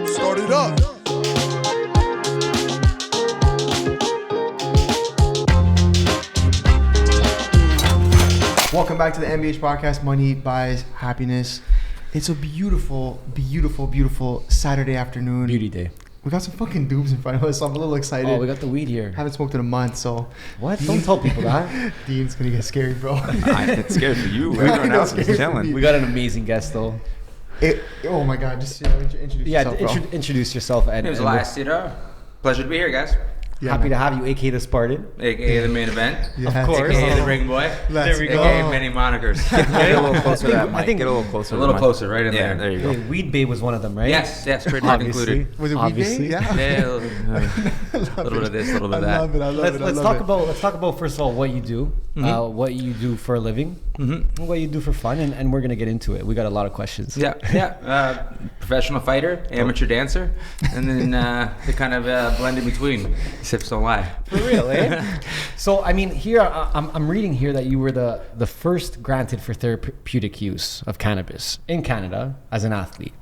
Start it up. Welcome back to the MBH podcast, Money Buys Happiness. It's a beautiful, beautiful, beautiful Saturday afternoon. Beauty day. We got some fucking doobs in front of us, so I'm a little excited. Oh, we got the weed here. Haven't smoked in a month, so... What? Don't tell people that. Dean's gonna get scary, bro. It's scary for you. Everyone else is chilling. We got an amazing guest, though. Oh my God, just introduce yourself, bro. Introduce yourself. My name is Elias Theodorou. Pleasure to be here, guys. Yeah, happy man. to have you, aka the Spartan. AKA the main event. Yes. Of course. AKA the ring boy. Let's There we go. AKA many monikers. Get a little closer to that I mic. think- Get a little closer. A little to the mic. closer, right in Yeah, there. there you go. Hey, Weed Bay was one of them, right? Yes, trademark Obviously. included. Was it Obviously. Weed Day? Yeah. Yeah, a little bit of this, a little bit of I love that. it. I love it. I Let's love talk it. about first of all what you do, what you do for a living, and what you do for fun, and we're gonna get into it. We got a lot of questions. Yeah. Professional fighter, amateur dancer, and then the kind of blend in between. Sips don't lie. For real, eh? So I mean, here I'm reading here that you were the first granted for therapeutic use of cannabis in Canada as an athlete.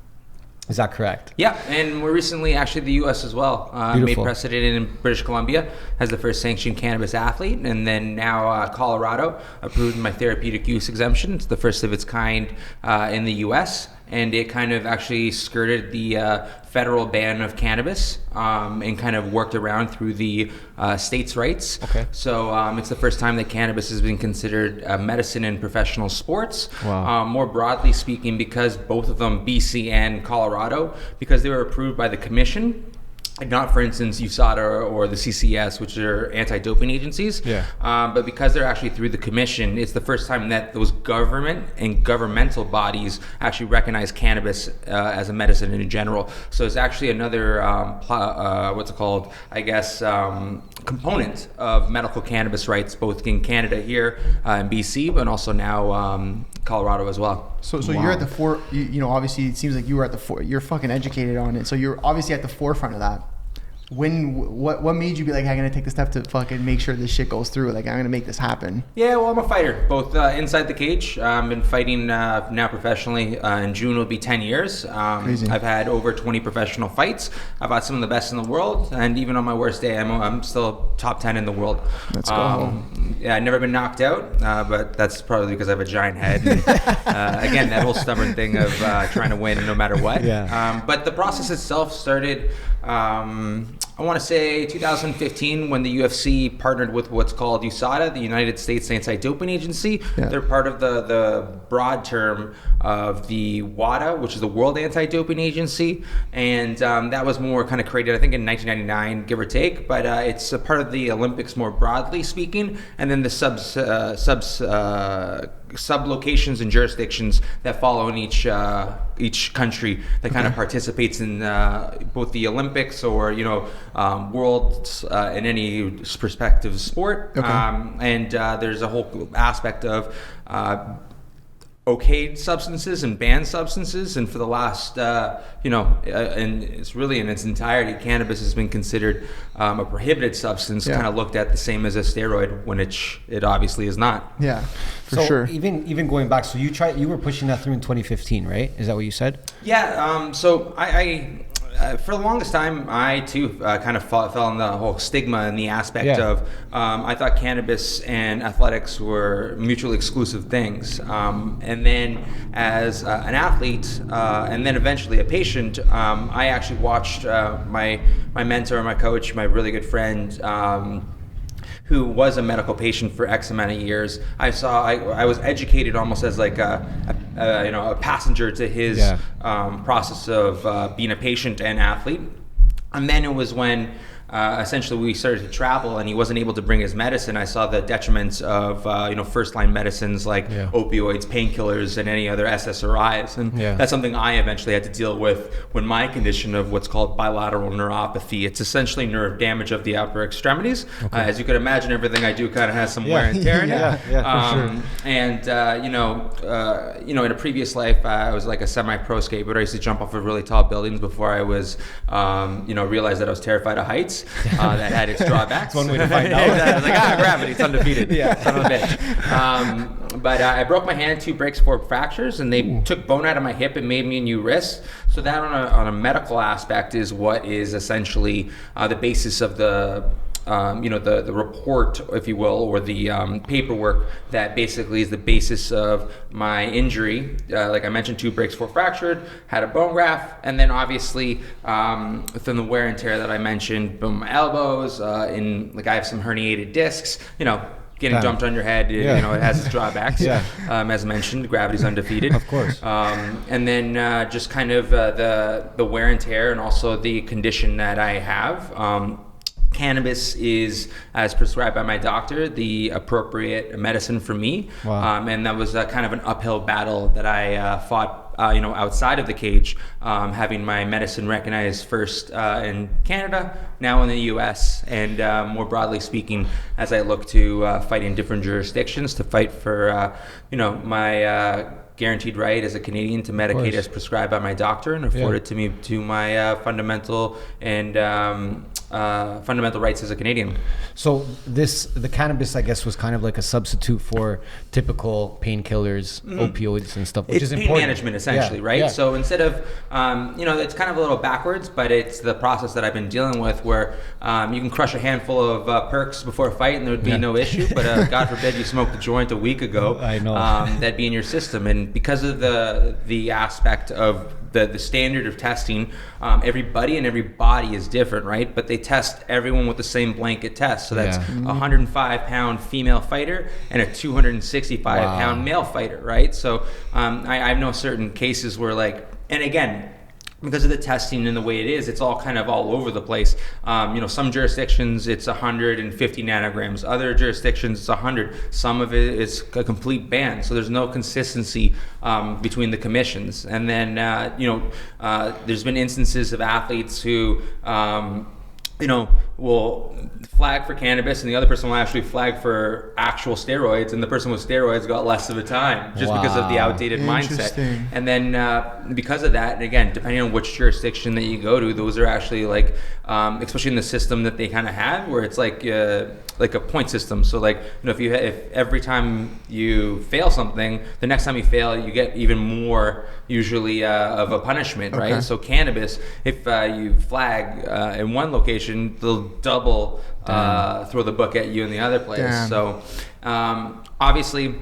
Is that correct? Yeah, and we're recently actually the U.S. as well. Made Beautiful. precedent in British Columbia as the first sanctioned cannabis athlete, and then now Colorado approved my therapeutic use exemption. It's the first of its kind in the U.S., and it kind of actually skirted the federal ban of cannabis and kind of worked around through the states' rights. Okay. So it's the first time that cannabis has been considered medicine in professional sports. Wow. More broadly speaking, because both of them, BC and Colorado, because they were approved by the commission, and not, for instance, USADA or the CCS, which are anti-doping agencies. Yeah. But because they're actually through the commission, it's the first time that those government and governmental bodies actually recognize cannabis as a medicine in general. So it's actually another, component of medical cannabis rights, both in Canada here in BC, but also now Colorado as well. So you're at the you know, obviously it seems like you were at the you're fucking educated on it. So you're obviously at the forefront of that. What made you be like, I'm gonna take the step to fucking make sure this shit goes through? Like, I'm gonna make this happen. Yeah, well, I'm a fighter, both inside the cage. I've been fighting now professionally. In June will be 10 years. Crazy. I've had over 20 professional fights. I've had some of the best in the world, and even on my worst day, I'm still top 10 in the world. Let's go. Yeah, I've never been knocked out, but that's probably because I have a giant head. And, again, that whole stubborn thing of trying to win no matter what. Yeah. But the process itself started, I want to say 2015, when the UFC partnered with what's called USADA, the United States Anti-Doping Agency. Yeah. They're part of the broad term of the WADA, which is the World Anti-Doping Agency. And that was more kind of created, I think, in 1999, give or take. But it's a part of the Olympics more broadly speaking. And then the sub-locations and jurisdictions that follow in each country that kind of participates in both the Olympics or, worlds in any prospective sport. Okay. And there's a whole aspect of okayed substances and banned substances, and for the last and it's really in its entirety, cannabis has been considered a prohibited substance, kind of looked at the same as a steroid when it obviously is not. Yeah, for So sure. even going back, so you were pushing that through in 2015, right? Is that what you said? Yeah, so I for the longest time, I too kind of fell in the whole stigma and the aspect of I thought cannabis and athletics were mutually exclusive things. And then as an athlete and then eventually a patient, I actually watched my mentor, my coach, my really good friend, who was a medical patient for X amount of years. I was educated almost as like a passenger to his process of being a patient and athlete. And then it was when essentially we started to travel and he wasn't able to bring his medicine. I saw the detriments of first line medicines like opioids, painkillers, and any other SSRIs, and that's something I eventually had to deal with when my condition of what's called bilateral neuropathy. It's essentially nerve damage of the upper extremities. As you could imagine, everything I do kind of has some wear and tear in it. For sure. And in a previous life, I was like a semi-pro skateboarder. I used to jump off of really tall buildings before I was realized that I was terrified of heights. place that had its drawbacks. That's one way to find out. I was like, gravity, it's undefeated. Son of a bitch. But I broke my hand, 2 breaks, 4 fractures, and they took bone out of my hip and made me a new wrist. So that on a medical aspect is what is essentially the basis of the the report, if you will, or the paperwork that basically is the basis of my injury. Like I mentioned, 2 breaks, 4 fractured, had a bone graft, and then obviously within the wear and tear that I mentioned, boom, my elbows, I have some herniated discs, getting dumped on your head, it has its drawbacks. As mentioned, gravity's undefeated. Of course. And then just kind of the wear and tear, and also the condition that I have. Cannabis is, as prescribed by my doctor, the appropriate medicine for me. Wow. And that was kind of an uphill battle that I fought, outside of the cage, having my medicine recognized first in Canada, now in the U.S., and more broadly speaking, as I look to fight in different jurisdictions to fight for, my guaranteed right as a Canadian to medicate as prescribed by my doctor and afforded to me to my fundamental rights as a Canadian. So the cannabis, I guess, was kind of like a substitute for typical painkillers, opioids and stuff, which is pain important. Management, essentially, right? Yeah. So instead of, it's kind of a little backwards, but it's the process that I've been dealing with where you can crush a handful of perks before a fight and there would be no issue, but God forbid you smoked a joint a week ago. I know. That'd be in your system. And because of the aspect of the standard of testing, everybody and every body is different, right? But they test everyone with the same blanket test. So that's a 105-pound female fighter and a 265-pound male fighter, right? So I know certain cases where and again, because of the testing and the way it is, it's all kind of all over the place. Some jurisdictions it's 150 nanograms, other jurisdictions it's 100. Some of it is a complete ban, so there's no consistency between the commissions. And then there's been instances of athletes who will flag for cannabis and the other person will actually flag for actual steroids, and the person with steroids got less of a time just because of the outdated mindset. And then because of that, and again, depending on which jurisdiction that you go to, those are actually especially in the system that they kind of have, where it's like a point system. So if every time you fail something, the next time you fail, you get even more usually of a punishment, right? So cannabis, if you flag in one location, they'll double throw the book at you in the other place. Damn. So obviously,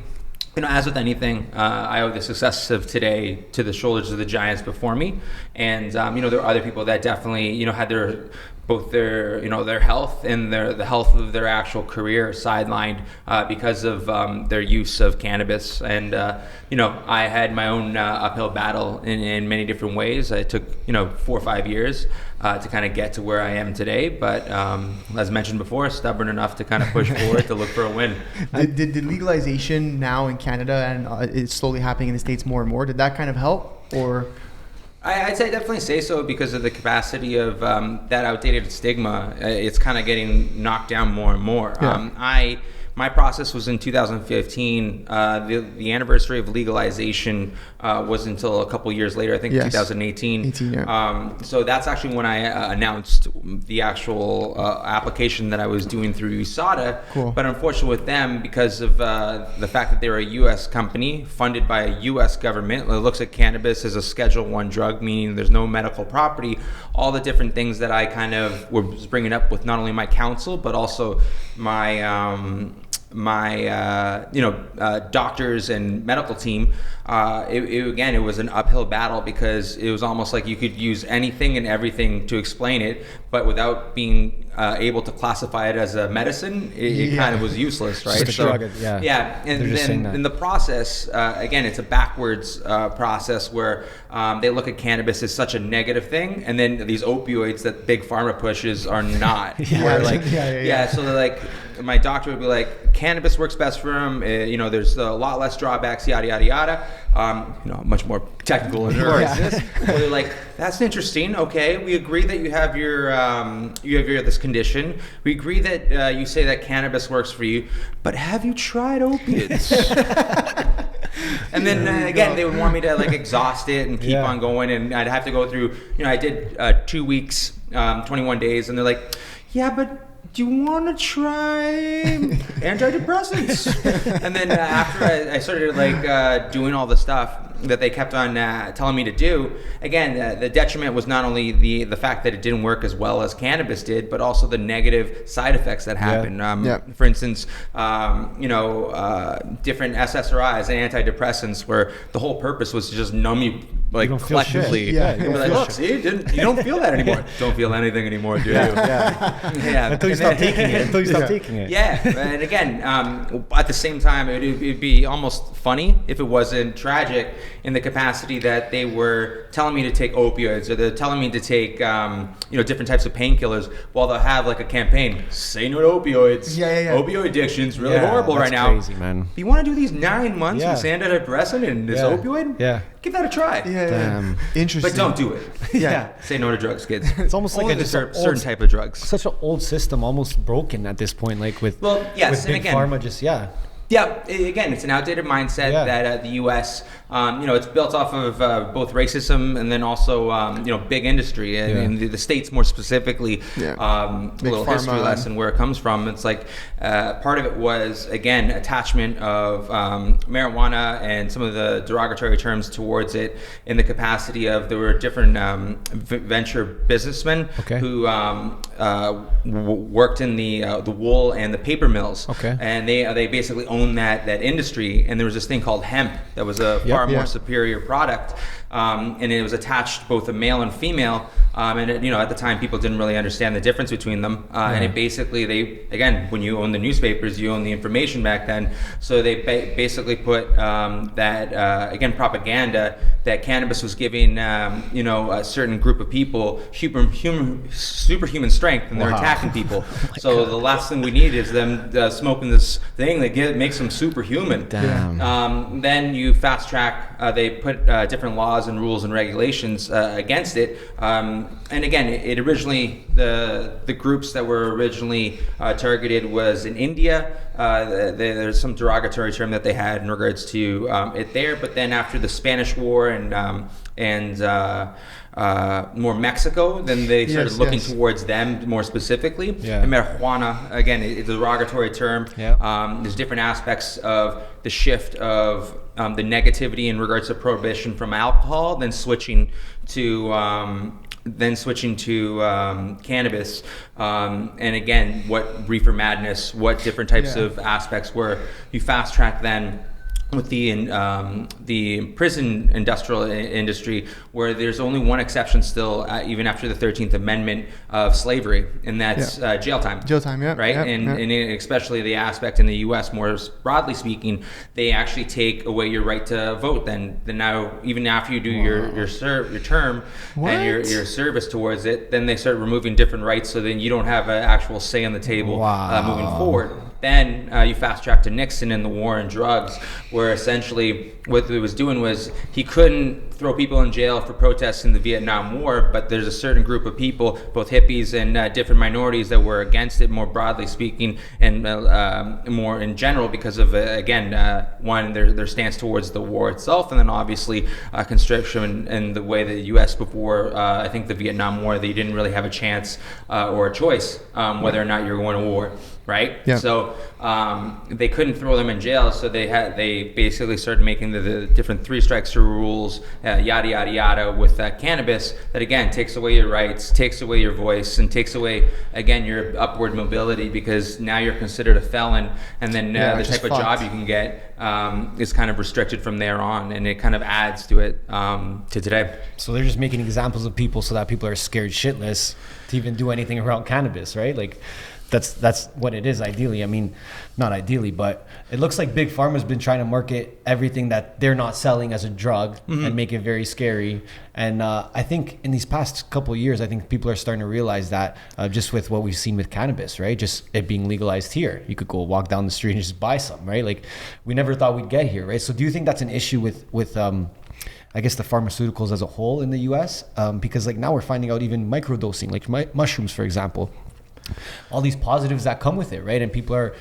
as with anything, I owe the success of today to the shoulders of the giants before me, and there are other people that definitely had their health and the health of their actual career sidelined because of their use of cannabis. And I had my own uphill battle in many different ways. It took 4 or 5 years to kind of get to where I am today, but as mentioned before, stubborn enough to kind of push forward to look for a win. Did legalization now in Canada, and it's slowly happening in the States more and more, did that kind of help, or? I'd definitely say so, because of the capacity of that outdated stigma. It's kind of getting knocked down more and more. My process was in 2015. The anniversary of legalization was until a couple years later, I think 2018. So that's actually when I announced the actual application that I was doing through USADA. Cool. But unfortunately with them, because of the fact that they're a U.S. company funded by a U.S. government, it looks at cannabis as a Schedule I drug, meaning there's no medical property. All the different things that I kind of was bringing up with not only my counsel, but also my doctors and medical team, it was an uphill battle, because it was almost like you could use anything and everything to explain it, but without being able to classify it as a medicine, it kind of was useless, right? And then in the process, again, it's a backwards process where they look at cannabis as such a negative thing, and then these opioids that big pharma pushes are not. So they're like, my doctor would be like, cannabis works best for him. There's a lot less drawbacks, yada yada yada. Much more technical and this. So they're like, that's interesting. Okay, we agree that you have this condition. We agree that you say that cannabis works for you, but have you tried opiates? And then again, they would want me to exhaust it and keep on going, and I'd have to go through. I did 2 weeks, 21 days, and they're like, yeah, but do you want to try antidepressants? And then after I started like doing all the stuff that they kept on telling me to do, again, the detriment was not only the fact that it didn't work as well as cannabis did, but also the negative side effects that happen. For instance, different SSRIs and antidepressants, where the whole purpose was to just numb you like collectively. Yeah, You'd be like, look, see, you don't feel that anymore. Don't feel anything anymore, do you? Yeah. Until you stop taking it. Yeah, and again, at the same time, it'd be almost funny if it wasn't tragic in the capacity that they were telling me to take opioids, or they're telling me to take different types of painkillers, while they'll have like a campaign, say no to opioids. Opioid addiction's really horrible right now. Crazy, man. You want to do these 9 months with antidepressant and this opioid? Yeah. Give that a try. Damn. Interesting. But don't do it. Say no to drugs, kids. It's almost only like a certain type of drugs. Such an old system, almost broken at this point. Like with Well, yes, with and big again, pharma, just Yeah, again, it's an outdated mindset that the U.S., it's built off of both racism and then also, big industry and the states more specifically. A little history lesson where it comes from. It's like part of it was, again, attachment of marijuana and some of the derogatory terms towards it in the capacity of there were different venture businessmen who worked in the wool and the paper mills. And they basically owned that industry, and there was this thing called hemp that was a far more superior product, and it was attached both a male and female, and at the time people didn't really understand the difference between them, and it basically, when you own the newspapers, you own the information back then, so they basically put propaganda that cannabis was giving a certain group of people superhuman strength, and they're attacking people. So the last thing we need is them smoking this thing that makes them superhuman. Then you fast track, they put different laws and rules and regulations against it, and again, it originally, the groups that were originally targeted was in India. There's some derogatory term that they had in regards to it there, but then after the Spanish War and more Mexico, then they started looking towards them more specifically. And marijuana, again, is a derogatory term. There's different aspects of the shift of the negativity in regards to prohibition from alcohol, then switching to cannabis, and again, what reefer madness, what different types of aspects were. You fast track then with the prison industrial industry, where there's only one exception still, even after the 13th Amendment of slavery, and that's jail time. Jail time, right? And especially the aspect in the U.S., more broadly speaking, they actually take away your right to vote. Then now, even after you do your term and your service towards it, then they start removing different rights. So then you don't have an actual say on the table moving forward. Then you fast track to Nixon and the war on drugs, where essentially what he was doing was he couldn't throw people in jail for protests in the Vietnam War, but there's a certain group of people, both hippies and different minorities, that were against it, more broadly speaking, and more in general because of, one, their stance towards the war itself, and then obviously conscription and the way the U.S. before, I think the Vietnam War, they didn't really have a chance or a choice whether or not you're going to war. Right? Yeah. So they couldn't throw them in jail, so they basically started making the different 3 strikes to rules, yada yada yada, with cannabis, that again takes away your rights, takes away your voice, and takes away again your upward mobility, because now you're considered a felon, and then the type of job you can get is kind of restricted from there on, and it kind of adds to it to today. So they're just making examples of people so that people are scared shitless to even do anything around cannabis, right? Like, that's what it is ideally. I mean, not ideally, but it looks like Big Pharma's been trying to market everything that they're not selling as a drug and make it very scary. And I think in these past couple of years, I think people are starting to realize that just with what we've seen with cannabis, right? Just it being legalized here. You could go walk down the street and just buy some, right? Like, we never thought we'd get here, right? So do you think that's an issue with I guess the pharmaceuticals as a whole in the US? Because like now we're finding out even microdosing, like mushrooms, for example, all these positives that come with it, right? And people are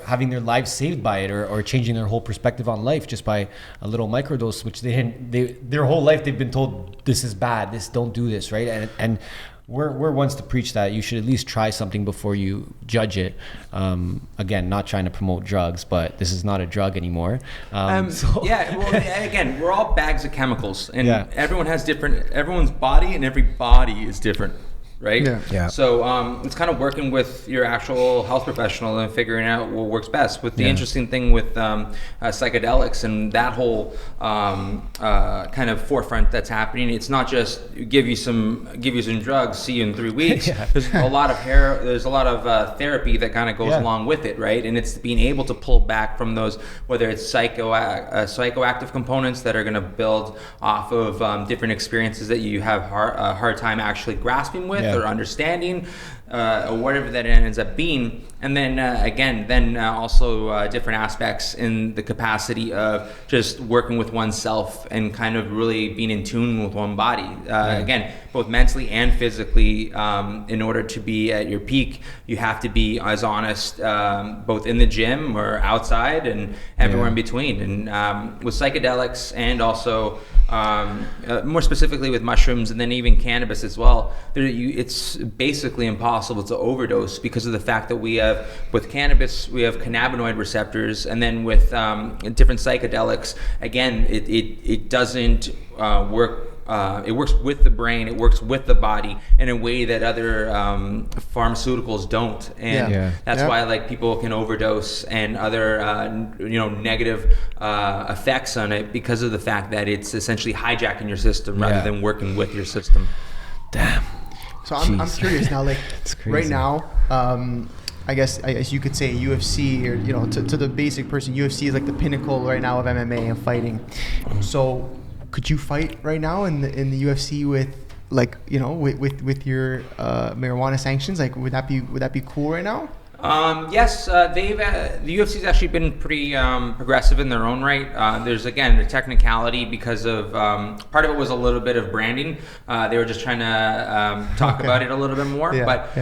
having their lives saved by it, or changing their whole perspective on life just by a little microdose, which their whole life they've been told this is bad, don't do this, right? And we're ones to preach that you should at least try something before you judge it. Again, not trying to promote drugs, but this is not a drug anymore. Yeah, well, again, we're all bags of chemicals, and Yeah. everyone's body and every body is different. Right? Yeah. So it's kind of working with your actual health professional and figuring out what works best. With the interesting thing with psychedelics and that whole kind of forefront that's happening, it's not just give you some drugs, see you in 3 weeks. There's a lot of therapy that kind of goes along with it, right? And it's being able to pull back from those, whether it's psychoactive components that are going to build off of different experiences that you have a hard time actually grasping with or understanding, or whatever that ends up being. And then also different aspects in the capacity of just working with oneself and kind of really being in tune with one body. Again, both mentally and physically, in order to be at your peak, you have to be as honest, both in the gym or outside and everywhere in between. And with psychedelics and also more specifically with mushrooms and then even cannabis as well, it's basically impossible to overdose because of the fact that with cannabis we have cannabinoid receptors, and then with different psychedelics, again, it doesn't work. It works with the brain, it works with the body in a way that other pharmaceuticals don't, and that's why like people can overdose and other negative effects on it because of the fact that it's essentially hijacking your system rather than working with your system. Damn. So I'm curious now, like right now, I guess you could say UFC, or to the basic person, UFC is like the pinnacle right now of MMA and fighting. So could you fight right now in the UFC with with your marijuana sanctions? Like, would that be cool right now? Yes, the UFC's actually been pretty progressive in their own right. There's again a technicality because of part of it was a little bit of branding. They were just trying to talk about it a little bit more, but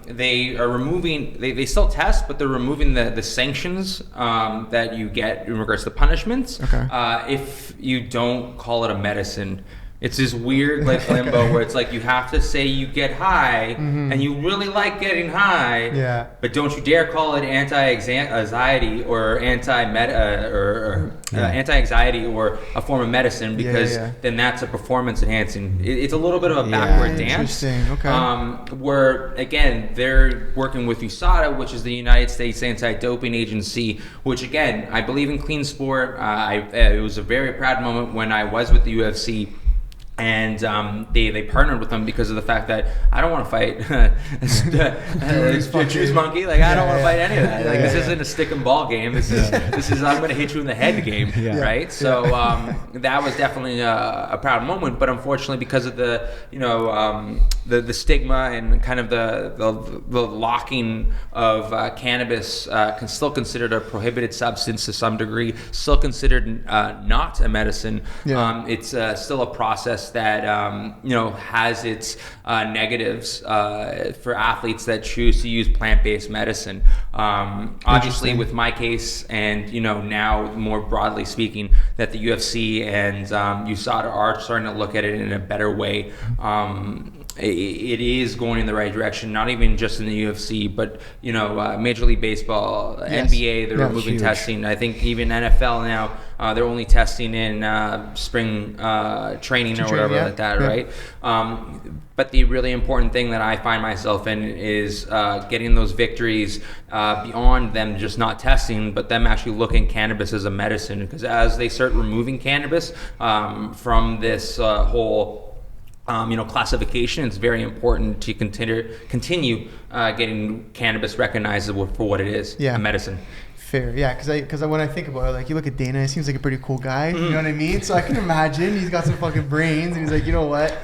they are removing. They still test, but they're removing the sanctions that you get in regards to punishments. If you don't call it a medicine. It's this weird like limbo where it's like you have to say you get high and you really like getting high, but don't you dare call it anti-anxiety or anti-anxiety or a form of medicine, because then that's a performance enhancing. It's a little bit of a backward dance. Where again they're working with USADA, which is the United States Anti-Doping Agency, which again I believe in clean sport. It was a very proud moment when I was with the UFC. And they partnered with them because of the fact that I don't want to fight a juice monkey. Like I don't want to fight any of that. Like this isn't a stick and ball game. This is I'm going to hit you in the head game, right? So that was definitely a proud moment. But unfortunately, because of the the stigma and kind of the locking of cannabis, still considered a prohibited substance to some degree, still considered not a medicine. It's still a process that has its negatives for athletes that choose to use plant-based medicine. Obviously, with my case, and now more broadly speaking, that the UFC and USADA are starting to look at it in a better way. It is going in the right direction, not even just in the UFC, but Major League Baseball, NBA, they're removing testing. I think even NFL now, they're only testing in spring training or whatever like that, right? But the really important thing that I find myself in is getting those victories beyond them just not testing, but them actually looking at cannabis as a medicine. Because as they start removing cannabis from this whole classification, it's very important to continue getting cannabis recognized for what it is, a medicine. Fair, because when I think about it, like you look at Dana, he seems like a pretty cool guy. You know what I mean? So I can imagine he's got some fucking brains, and he's like, you know what?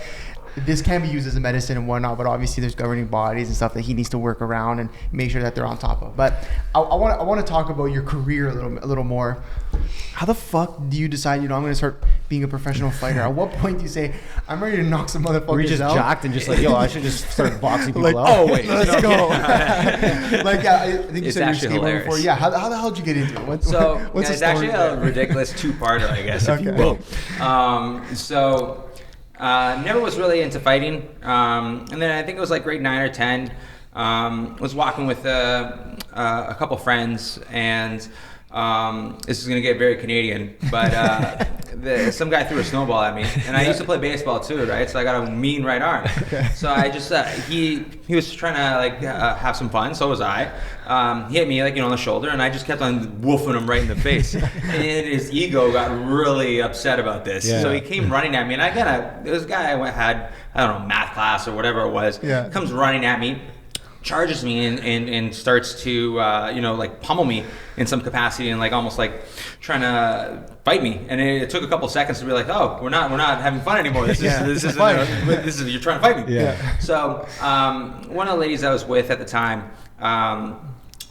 This can be used as a medicine and whatnot, but obviously there's governing bodies and stuff that he needs to work around and make sure that they're on top of. But I want to talk about your career a little more. How the fuck do you decide, I'm going to start being a professional fighter? At what point do you say, I'm ready to knock some motherfuckers out? Were you just jacked and just like, I should just start boxing people out? Oh, wait. Let's go. I think you said you were skateboarding before. Yeah, how the hell did you get into it? What's it's actually a ridiculous two-parter, I guess, if you will. Never was really into fighting. And then I think it was like grade 9 or 10. Was walking with a couple friends, and this is going to get very Canadian, but some guy threw a snowball at me, and I used to play baseball too, right? So I got a mean right arm. So I just, he was trying to have some fun, so was I. He hit me on the shoulder, and I just kept on woofing him right in the face. And his ego got really upset about this. Yeah. So he came running at me, and this guy had, I don't know, math class or whatever it was, comes running at me, charges me and starts to pummel me in some capacity, and almost trying to fight me. And it took a couple seconds to be like, oh, we're not having fun anymore. This is you're trying to fight me. Yeah. So one of the ladies I was with at the time,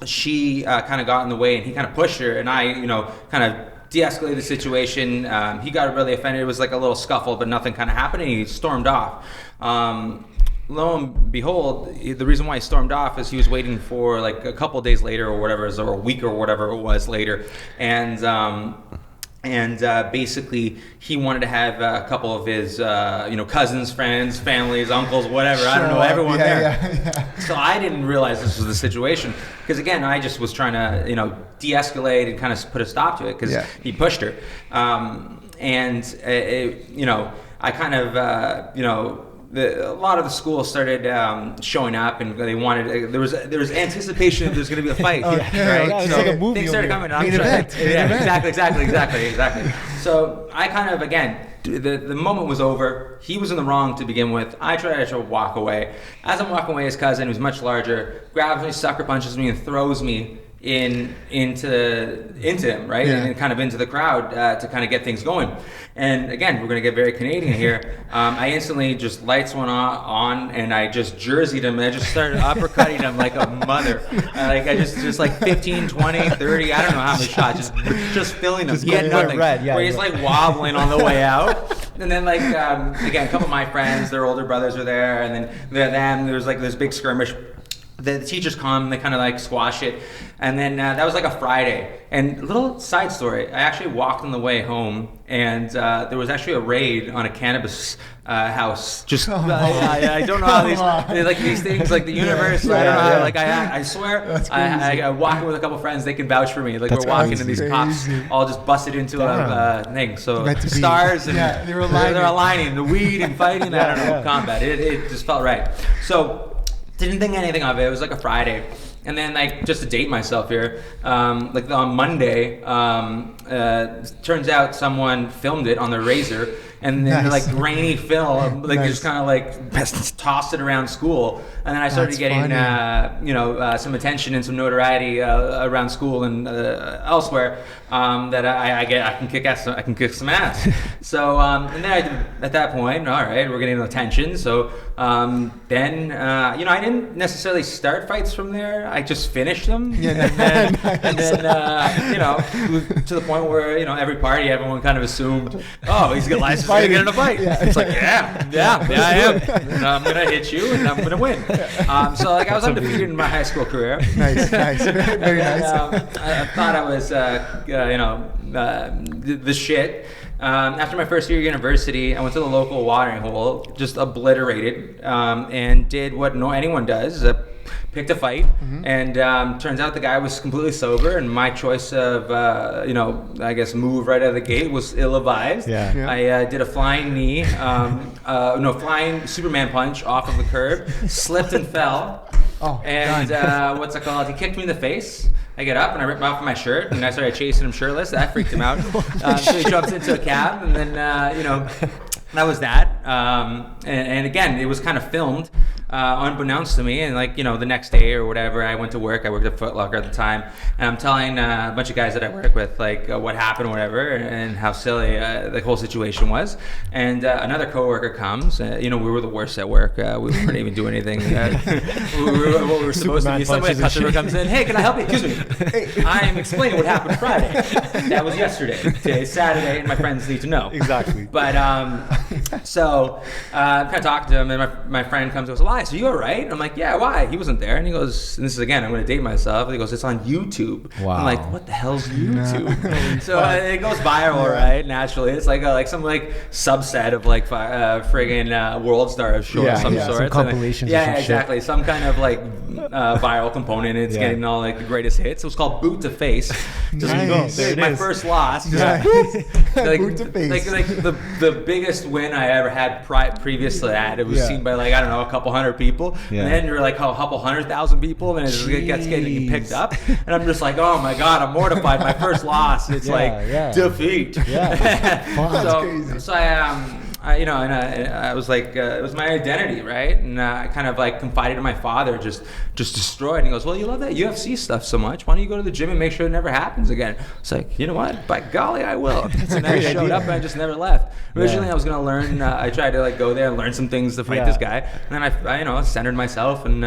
she kind of got in the way, and he kind of pushed her, and I kind of de-escalated the situation. He got really offended. It was like a little scuffle, but nothing kind of happened, and he stormed off. Lo and behold, the reason why he stormed off is he was waiting for a couple days later or whatever, or a week or whatever it was later, and basically he wanted to have a couple of his cousins, friends, families, uncles, whatever, I don't know, everyone there. Yeah. So I didn't realize this was the situation, because again, I just was trying to de-escalate and kind of put a stop to it, because he pushed her, I kind of a lot of the schools started showing up, and they wanted. There was anticipation that there's going to be a fight, right? It's So like a movie. things started coming. Main event. Exactly. So I kind of, again, the moment was over. He was in the wrong to begin with. I tried to walk away. As I'm walking away, his cousin, who's much larger, grabs me, sucker punches me, and throws me into him, right? And kind of into the crowd to kind of get things going. And again, we're going to get very Canadian here. I instantly just lights went on, and I just jerseyed him, and I just started uppercutting him like a mother. I just 15, 20, 30, I don't know how many shots, just filling him. He had nothing. Where he's wobbling on the way out. And then again, a couple of my friends, their older brothers were there, and then there was this big skirmish. The teachers come, they kind of squash it, and then that was a Friday. And a little side story, I actually walked on the way home, and there was actually a raid on a cannabis house. Just I don't know how these things, the universe. I don't know how, I swear, I walk with a couple friends, they can vouch for me. We're walking, and these cops all just busted into a thing. So the stars and they're aligning, the weed and fighting. I don't know, combat. It just felt right. So. Didn't think anything of it. It was a Friday. And then, just to date myself here, on Monday, turns out someone filmed it on their Razor, and then grainy film, just kind of tossed it around school. And then I started getting, some attention and some notoriety around school and elsewhere, that I can kick some ass. So, and then at that point, all right, we're getting attention. So then, I didn't necessarily start fights from there. I just finished them, and then to the point where every party, everyone kind of assumed, oh, he's got license to get in a fight. It's yeah, I am. And I'm gonna hit you, and I'm gonna win. So I was undefeated in my high school career. Nice, very nice. I thought I was, the shit. After my first year of university, I went to the local watering hole, just obliterated, and did what anyone does. Picked a fight, and turns out the guy was completely sober, and my choice of move right out of the gate was ill-advised. I did a flying knee, flying Superman punch off of the curb, slipped and fell. And what's it called? He kicked me in the face. I get up and I rip off my shirt, and I started chasing him shirtless. That freaked him out. So he jumps into a cab, and then that was that. And again, it was kind of filmed, unbeknownst to me. And the next day or whatever, I went to work. I worked at Foot Locker at the time, and I'm telling a bunch of guys that I work with what happened, or whatever, and how silly the whole situation was. And another coworker comes. We were the worst at work. We weren't even doing anything. What we were supposed to be. Somebody, a customer comes in. Hey, can I help you? Excuse me. I'm explaining what happened Friday. That was yesterday. Today's Saturday, and my friends need to know. Exactly. But So I'm kind of talking to him, and my friend comes and goes, Elias, are you all right? And I'm like, yeah, why? He wasn't there. And he goes, and this is, again, I'm going to date myself. And he goes, it's on YouTube. Wow. I'm like, what the hell's YouTube? So it goes viral, right? Naturally. It's like some like subset of like friggin' World Star of sort of some sort. Some compilations. Yeah, exactly. Some kind of like viral component. It's getting all like the greatest hits. It was called Boot to Face. Just Nice. my first loss. Yeah. Like, Boot to face. like the biggest win I ever had previous to that. It was seen by like, I don't know, a couple hundred people. Yeah. And then you're like, a couple 100,000 people, and it gets getting picked up. And I'm just like, oh my God, I'm mortified. My first loss. It's defeat. Yeah. That's crazy. So I was like, it was my identity, right? And I kind of like confided in my father, just destroyed. And he goes, well, you love that UFC stuff so much. Why don't you go to the gym and make sure it never happens again? It's like, you know what? By golly, I will. And I showed up and I just never left. Originally, I was going to learn. I tried to like go there and learn some things to fight this guy. And then I centered myself and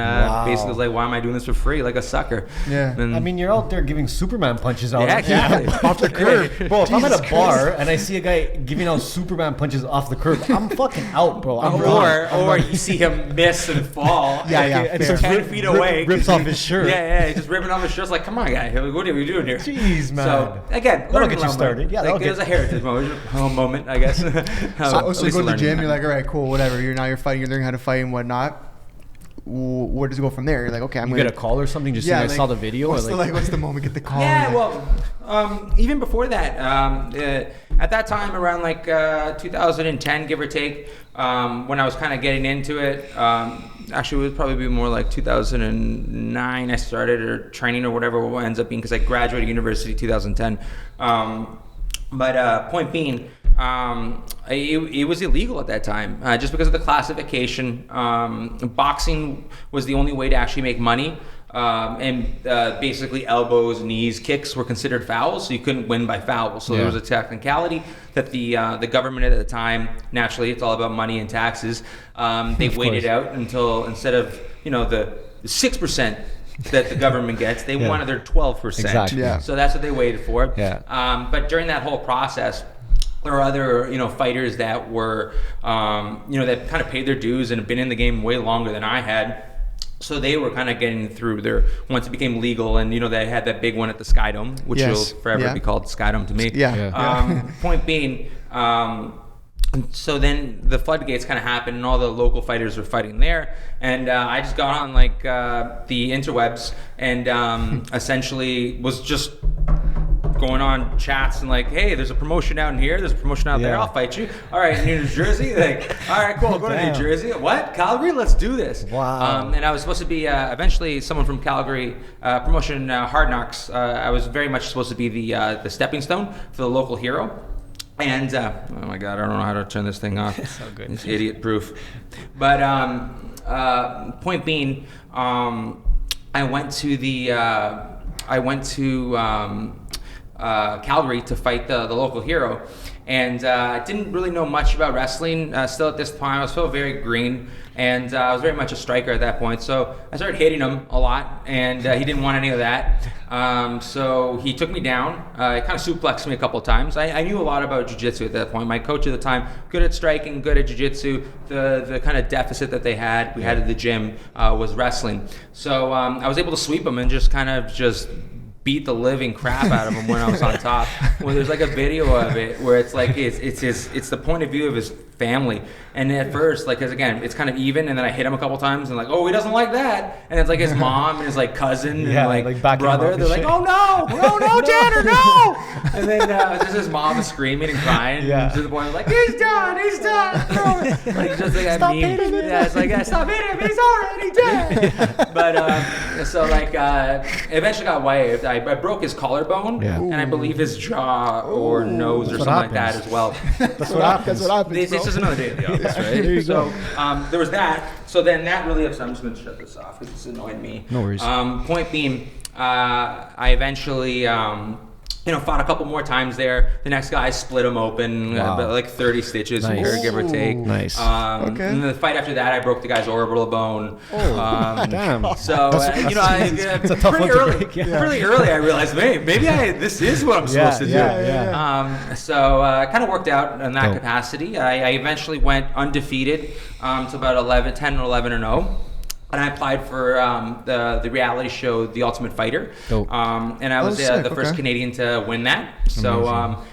basically was like, why am I doing this for free? Like a sucker. Yeah. And, I mean, you're out there giving Superman punches out. yeah, exactly. Off the curb. Bro, if I'm at Jesus a bar and I see a guy giving out Superman punches off the curb, I'm fucking out, bro. Or you see him miss and fall. Yeah, and fair. so 10 feet away. rips off his shirt. Yeah, he's just ripping off his shirt. It's like, come on, guy. What are we doing here? Jeez, man. So, again, That'll learning get you around started. moment. Yeah, Like, that'll it was a heritage moment, I guess. So you go to the gym, you're like, all right, cool, whatever. You're fighting, you're learning how to fight and whatnot. Where does it go from there? You're like, okay, I'm You gonna get a call or something just saying I saw the video? What's, or like, what's the moment? Get the call. Yeah, well, even before that, at that time, around like 2010, give or take, when I was kind of getting into it, actually it would probably be more like 2009 I started, or training or whatever it ends up being, because I graduated university 2010. But point being, it was illegal at that time, just because of the classification. Boxing was the only way to actually make money. And basically elbows, knees, kicks were considered fouls, so you couldn't win by foul. So there was a technicality that the government at the time, naturally, it's all about money and taxes. They waited out until, instead of the 6% that the government gets, they wanted their 12%. Exactly. Yeah. So that's what they waited for. Yeah. But during that whole process, there were other, fighters that were, that kind of paid their dues and have been in the game way longer than I had. So they were kind of getting through their, once it became legal, and they had that big one at the Sky Dome, which will forever be called Sky Dome to me. Point being, so then the floodgates kind of happened, and all the local fighters were fighting there, and I just got on like the interwebs and essentially was just going on chats and like, hey, there's a promotion out in here, there's a promotion out there, I'll fight you. All right, in New Jersey, like, all right, cool, go to New Jersey. What? Calgary? Let's do this. Wow. And I was supposed to be eventually someone from Calgary, promotion Hard Knocks. I was very much supposed to be the stepping stone for the local hero. And oh my God, I don't know how to turn this thing off. It's so good. It's idiot proof. But point being, I went to Calgary to fight the local hero, and I didn't really know much about wrestling still at this time. I was still very green, and I was very much a striker at that point, so I started hitting him a lot, and he didn't want any of that. So he took me down. He kind of suplexed me a couple of times. I knew a lot about jiu-jitsu at that point. My coach at the time, good at striking, good at jiu-jitsu. The kind of deficit that we had at the gym was wrestling. So I was able to sweep him and just beat the living crap out of him when I was on top. Well, there's like a video of it where it's like it's the point of view of his family. And at first, like, cause again, it's kind of even, and then I hit him a couple times, and like, oh, he doesn't like that. And it's like his mom and his like cousin and like brother. They're like, oh no, Tanner, no! And then just his mom is screaming and crying to the point of like, he's done. Like just like stop hitting him. Yeah, it's like stop hitting him. He's already dead. But so like eventually got waived. I broke his collarbone, and I believe his jaw or nose or something like that as well. That's what happens. It's just another day at the office, right? So there was that. So then that really upset. I'm just going to shut this off because it's annoying me. No worries. Point being, I eventually Fought a couple more times there. The next guy split him open, about like 30 stitches, Nice. give or take. Nice. Okay. And the fight after that, I broke the guy's orbital bone. Damn. So It's a tough pretty one to early. break, yeah. Pretty early, I realized, maybe this is what I'm supposed to do. Yeah. So kind of worked out in that Dope. capacity. I eventually went undefeated to about 10 or 11 and 0. And I applied for the reality show, The Ultimate Fighter. Dope. And I was sick, the first okay. Canadian to win that. So,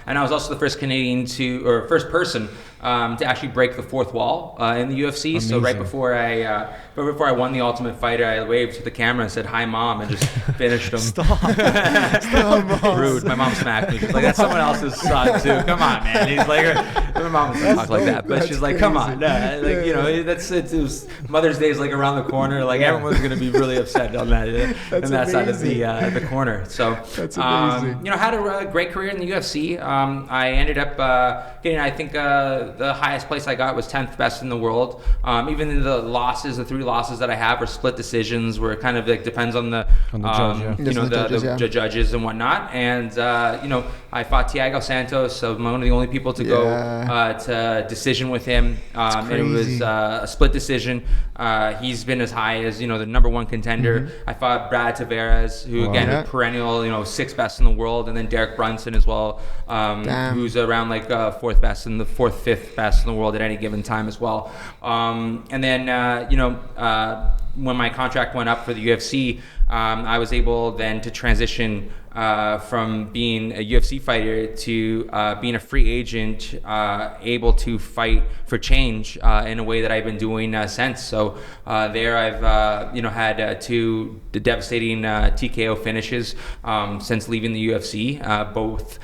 and I was also the first first person to actually break the fourth wall in the UFC. Amazing. So right before I won The Ultimate Fighter, I waved to the camera and said, "Hi, Mom," and just finished him. Stop, Mom. Rude. My mom smacked me. She's like, "That's someone else's son too. Come on, man." He's like, my mom doesn't talk like that, but she's like, "Come on." It was Mother's Day is like around the corner. Like everyone's gonna be really upset on that side of the corner. So That's amazing. had a great career in the UFC. I ended up getting, I think, the highest place I got was 10th best in the world. Even the 3 losses that I have are split decisions, where it kind of like depends on the judge, yeah. the judges and whatnot. And I fought Thiago Santos, so I'm one of the only people to go to decision with him. And it was a split decision. He's been as high as the number 1 contender. Mm-hmm. I fought Brad Tavares, who again Yeah. is perennial 6th best in the world, and then Derek Brunson as well, who's around like 4th best and the 5th best in the world at any given time as well. And then when my contract went up for the UFC, I was able then to transition from being a UFC fighter to being a free agent, able to fight for change in a way that I've been doing since. So there I've had 2 devastating TKO finishes since leaving the UFC, both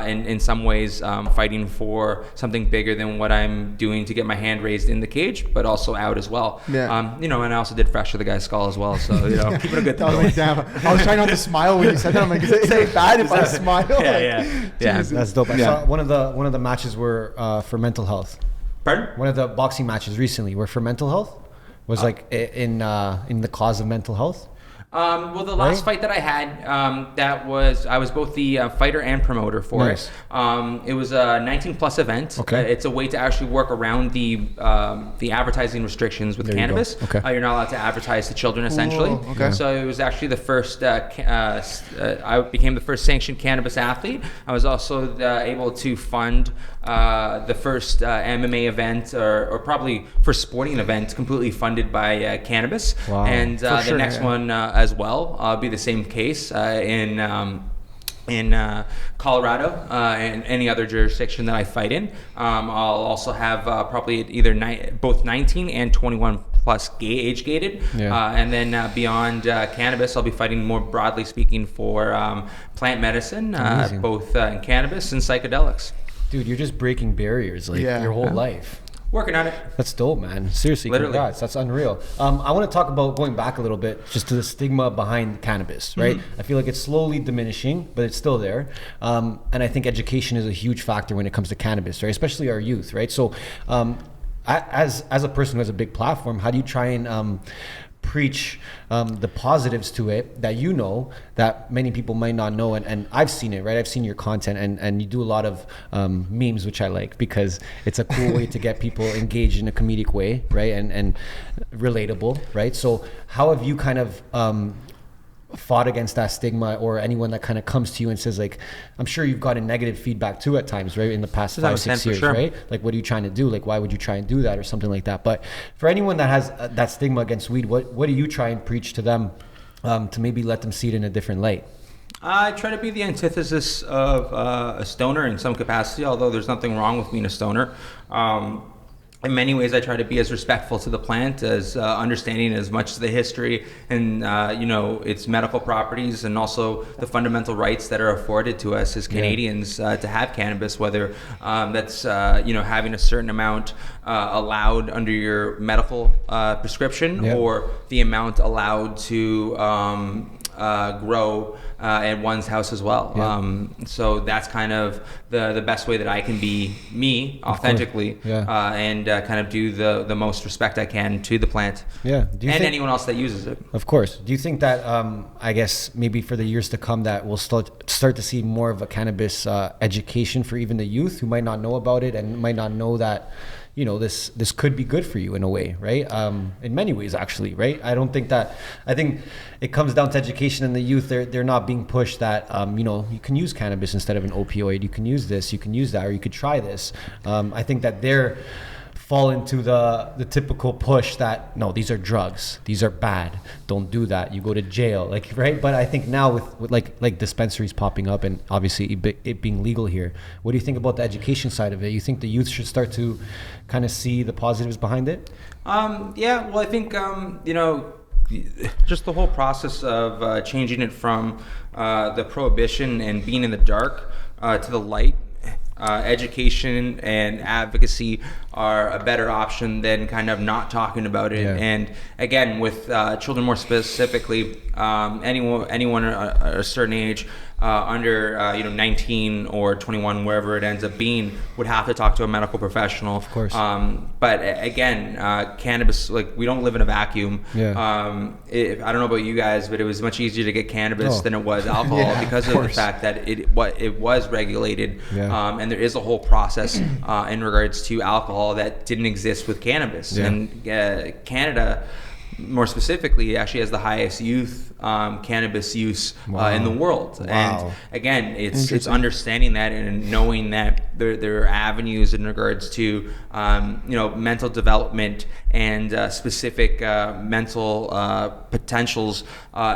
in some ways fighting for something bigger than what I'm doing to get my hand raised in the cage, but also out as well. Yeah. And I also did fracture the guy's skull as well. So keeping a good I was like, damn. I was trying not to smile when you said that. I'm like, is it bad if I smile? Yeah. That's dope. I saw one of the matches were for mental health. Pardon? One of the boxing matches recently were for mental health. Was like in the cause of mental health. Well, the last fight that I had, I was both the fighter and promoter for Nice. it. It was a 19+ event. Okay. It's a way to actually work around the advertising restrictions with There you cannabis. go. Okay. You're not allowed to advertise to children, essentially. Whoa, okay. So it was actually the first. I became the first sanctioned cannabis athlete. I was also able to fund the first MMA event, or probably first sporting event, completely funded by cannabis. Wow. And For the sure, next yeah. one as well be the same case in Colorado and any other jurisdiction that I fight in. I'll also have probably either both 19 and 21 plus age gated. Yeah. And then beyond cannabis, I'll be fighting more broadly speaking for plant medicine, Amazing. both in cannabis and psychedelics. Dude, you're just breaking barriers like Yeah. your whole life. Working on it. That's dope, man. Seriously, Literally. congrats. That's unreal. I want to talk about going back a little bit, just to the stigma behind cannabis, right? I feel like it's slowly diminishing, but it's still there. And I think education is a huge factor when it comes to cannabis, right? Especially our youth, right? So, as a person who has a big platform, how do you try and preach the positives to it that that many people might not know, and I've seen it, right? I've seen your content, and you do a lot of memes, which I like because it's a cool way to get people engaged in a comedic way, right? And relatable, right? So how have you kind of fought against that stigma, or anyone that kind of comes to you and says, like, I'm sure you've gotten negative feedback too at times, right? In the past 5-6 years, sure. right? Like, what are you trying to do? Like, why would you try and do that, or something like that? But for anyone that has that stigma against weed, what do you try and preach to them to maybe let them see it in a different light? I try to be the antithesis of a stoner in some capacity, although there's nothing wrong with being a stoner. In many ways, I try to be as respectful to the plant, as understanding as much as the history and its medical properties, and also the fundamental rights that are afforded to us as Canadians to have cannabis, whether that's having a certain amount allowed under your medical prescription, or the amount allowed to grow at one's house as well. So that's kind of the best way that I can be me authentically, and kind of do the most respect I can to the plant, and anyone else that uses it. Of course. Do you think that I guess maybe for the years to come that we'll start to see more of a cannabis education for even the youth who might not know about it and might not know that, you know, this could be good for you in a way, right? In many ways, actually, right? I think it comes down to education, and the youth, they're not being pushed that, you know, you can use cannabis instead of an opioid, you can use this, you can use that, or you could try this. I think that they're fall into the typical push that, no, these are drugs, these are bad, don't do that, you go to jail, like, right? But I think now with like dispensaries popping up and obviously it being legal here, what do you think about the education side of it? You think the youth should start to kind of see the positives behind it? Yeah, well, I think you know, just the whole process of changing it from the prohibition and being in the dark to the light. Education and advocacy are a better option than kind of not talking about it. And again, with children more specifically, anyone at a certain age, under 19 or 21, wherever it ends up being, would have to talk to a medical professional. Of course. But again, cannabis, like, we don't live in a vacuum. I don't know about you guys, but it was much easier to get cannabis than it was alcohol because of the fact that it was regulated. And there is a whole process in regards to alcohol that didn't exist with cannabis. And Canada, more specifically, actually has the highest youth cannabis use in the world. And again, it's understanding that and knowing that there are avenues in regards to mental development and specific mental potentials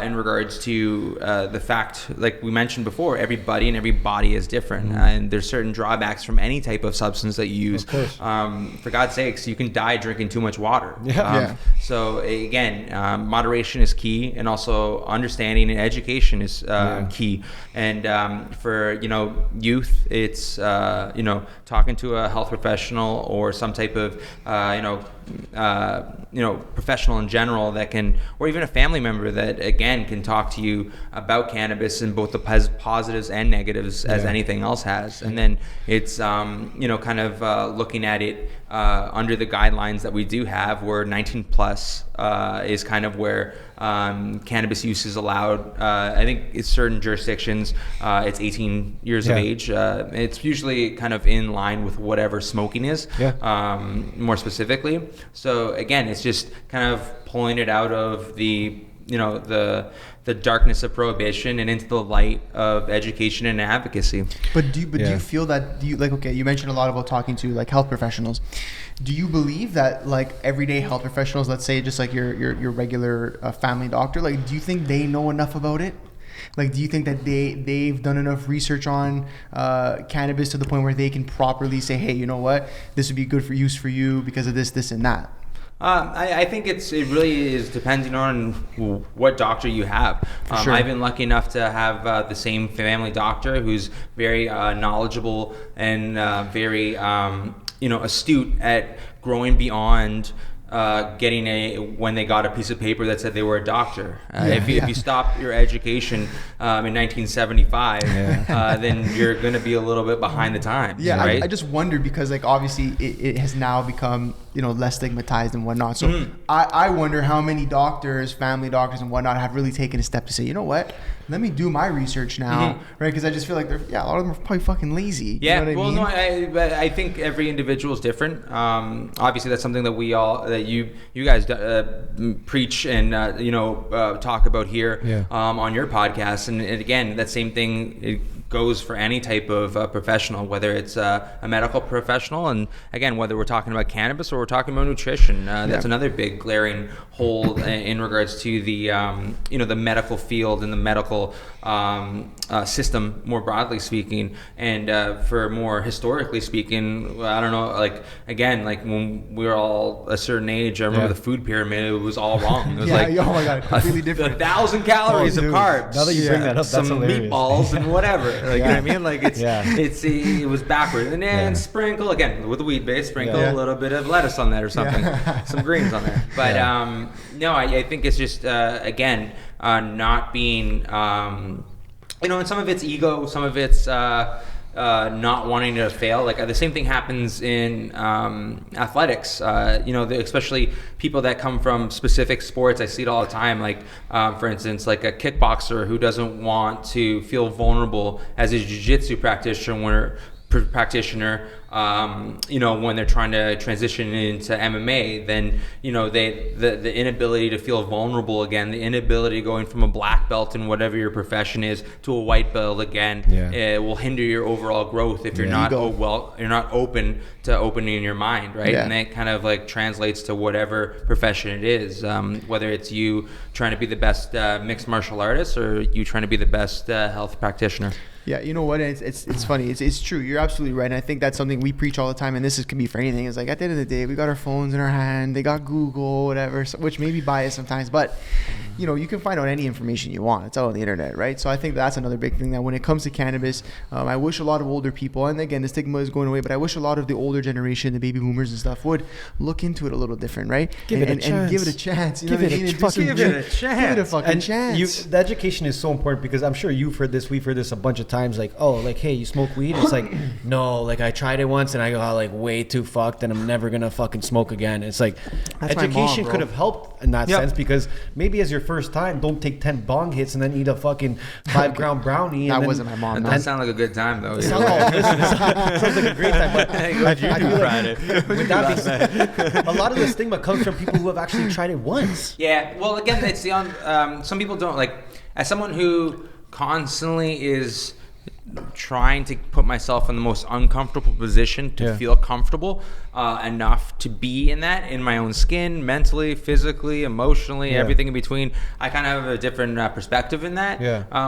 in regards to the fact, like we mentioned before, everybody and every body is different, and there's certain drawbacks from any type of substance that you use. For God's sakes, you can die drinking too much water. So again, moderation is key, and also understanding and education is key. And for youth, it's talking to a health professional or some type of professional in general that can, or even a family member that again can talk to you about cannabis and both the positives and negatives as anything else has. And then it's kind of looking at it under the guidelines that we do have, where 19 plus is kind of where cannabis use is allowed. I think in certain jurisdictions it's 18 years of age. It's usually kind of in line with whatever smoking is, more specifically. So again, it's just kind of pulling it out of the darkness of prohibition and into the light of education and advocacy. But do you feel that, you mentioned a lot about talking to like health professionals. Do you believe that like everyday health professionals, let's say just like your regular family doctor, like do you think they know enough about it? Like, do you think that they've done enough research on cannabis to the point where they can properly say, hey, you know what, this would be good for use for you because of this and that? I think it really is depending on what doctor you have. Sure. I've been lucky enough to have the same family doctor who's very knowledgeable and very astute at growing beyond when they got a piece of paper that said they were a doctor. If you stop your education in 1975, then you're going to be a little bit behind the times. Right? I just wonder because like obviously it has now become less stigmatized and whatnot. So I wonder how many doctors, family doctors and whatnot, have really taken a step to say, you know what, let me do my research now, right? Because I just feel like a lot of them are probably fucking lazy. Yeah, you know what I mean? No, I think every individual is different. Obviously, that's something that that you guys preach and talk about here on your podcast. And again, that same thing, it goes for any type of professional, whether it's a medical professional, and again, whether we're talking about cannabis or we're talking about nutrition. That's another big glaring hole in regards to the the medical field and the medical system, more broadly speaking. And for more historically speaking, I don't know, like again, like when we were all a certain age, I remember the food pyramid, it was all wrong. It was oh my god, completely different. 1,000 calories of carbs. Now that you bring that up, some that's hilarious. meatballs and whatever. Like, you know what I mean? Like, it was backwards. And then sprinkle, again, with the weed base, sprinkle a little bit of lettuce on that or something. Some greens on there. But, no, I think it's just, again, not being, and some of it's ego, some of it's not wanting to fail. Like the same thing happens in athletics. Especially people that come from specific sports. I see it all the time. Like for instance, like a kickboxer who doesn't want to feel vulnerable as a jiu-jitsu practitioner. When they're trying to transition into MMA, then the inability to feel vulnerable again, the inability going from a black belt in whatever your profession is to a white belt again, it will hinder your overall growth if you're not you're not open to opening your mind, right? And that kind of like translates to whatever profession it is, whether it's you trying to be the best mixed martial artist or you trying to be the best health practitioner. Yeah, you know what? It's funny. It's true. You're absolutely right. And I think that's something we preach all the time. And this can be for anything. It's like at the end of the day, we got our phones in our hand. They got Google, whatever, which may be biased sometimes. But you can find out any information you want. It's all on the internet, right? So I think that's another big thing that when it comes to cannabis, I wish a lot of older people, and again, the stigma is going away, but I wish a lot of the older generation, the baby boomers and stuff, would look into it a little different, right? Give it a chance. And give it a chance. Give it a fucking chance. The education is so important because I'm sure you've heard this, we've heard this a bunch of times, like, oh, like, hey, you smoke weed? It's like, no, like I tried it once and I got like way too fucked and I'm never gonna fucking smoke again. It's like, that's education mom, could have helped in that sense because maybe as your first time, don't take 10 bong hits and then eat a fucking 5-gram brownie. That wasn't my mom. That sounds like a good time though. It sounds like a great time. But Glad you tried it. With that being said, a lot of the stigma comes from people who have actually tried it once. Yeah, well, again, it's some people don't like. As someone who constantly is trying to put myself in the most uncomfortable position to feel comfortable enough to be in that, in my own skin, mentally, physically, emotionally, everything in between. I kind of have a different perspective in that.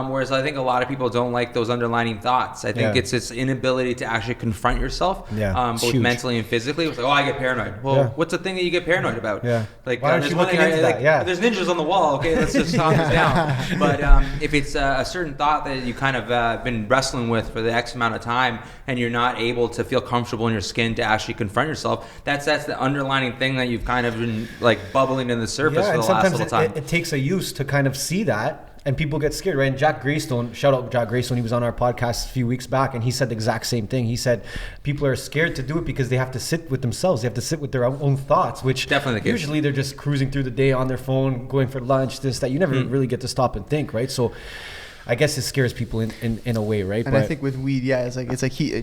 Whereas I think a lot of people don't like those underlining thoughts. I think it's this inability to actually confront yourself, both huge. mentally and physically. It's like, oh, I get paranoid. Well, what's the thing that you get paranoid about? Like, why aren't you looking into that? There's ninjas on the wall. Okay, let's just calm this down. But if it's a certain thought that you kind of been wrestling with for the X amount of time and you're not able to feel comfortable in your skin to actually confront yourself, that's the underlining thing that you've kind of been like bubbling in the surface for the last little time. It takes a use to kind of see that, and people get scared, right? And Jack Greystone, shout out Jack Greystone, he was on our podcast a few weeks back and he said the exact same thing. He said people are scared to do it because they have to sit with themselves, they have to sit with their own thoughts, which definitely usually they're just cruising through the day on their phone, going for lunch, this, that. You never really get to stop and think, right? So I guess it scares people in a way, right? And I think with weed, it's like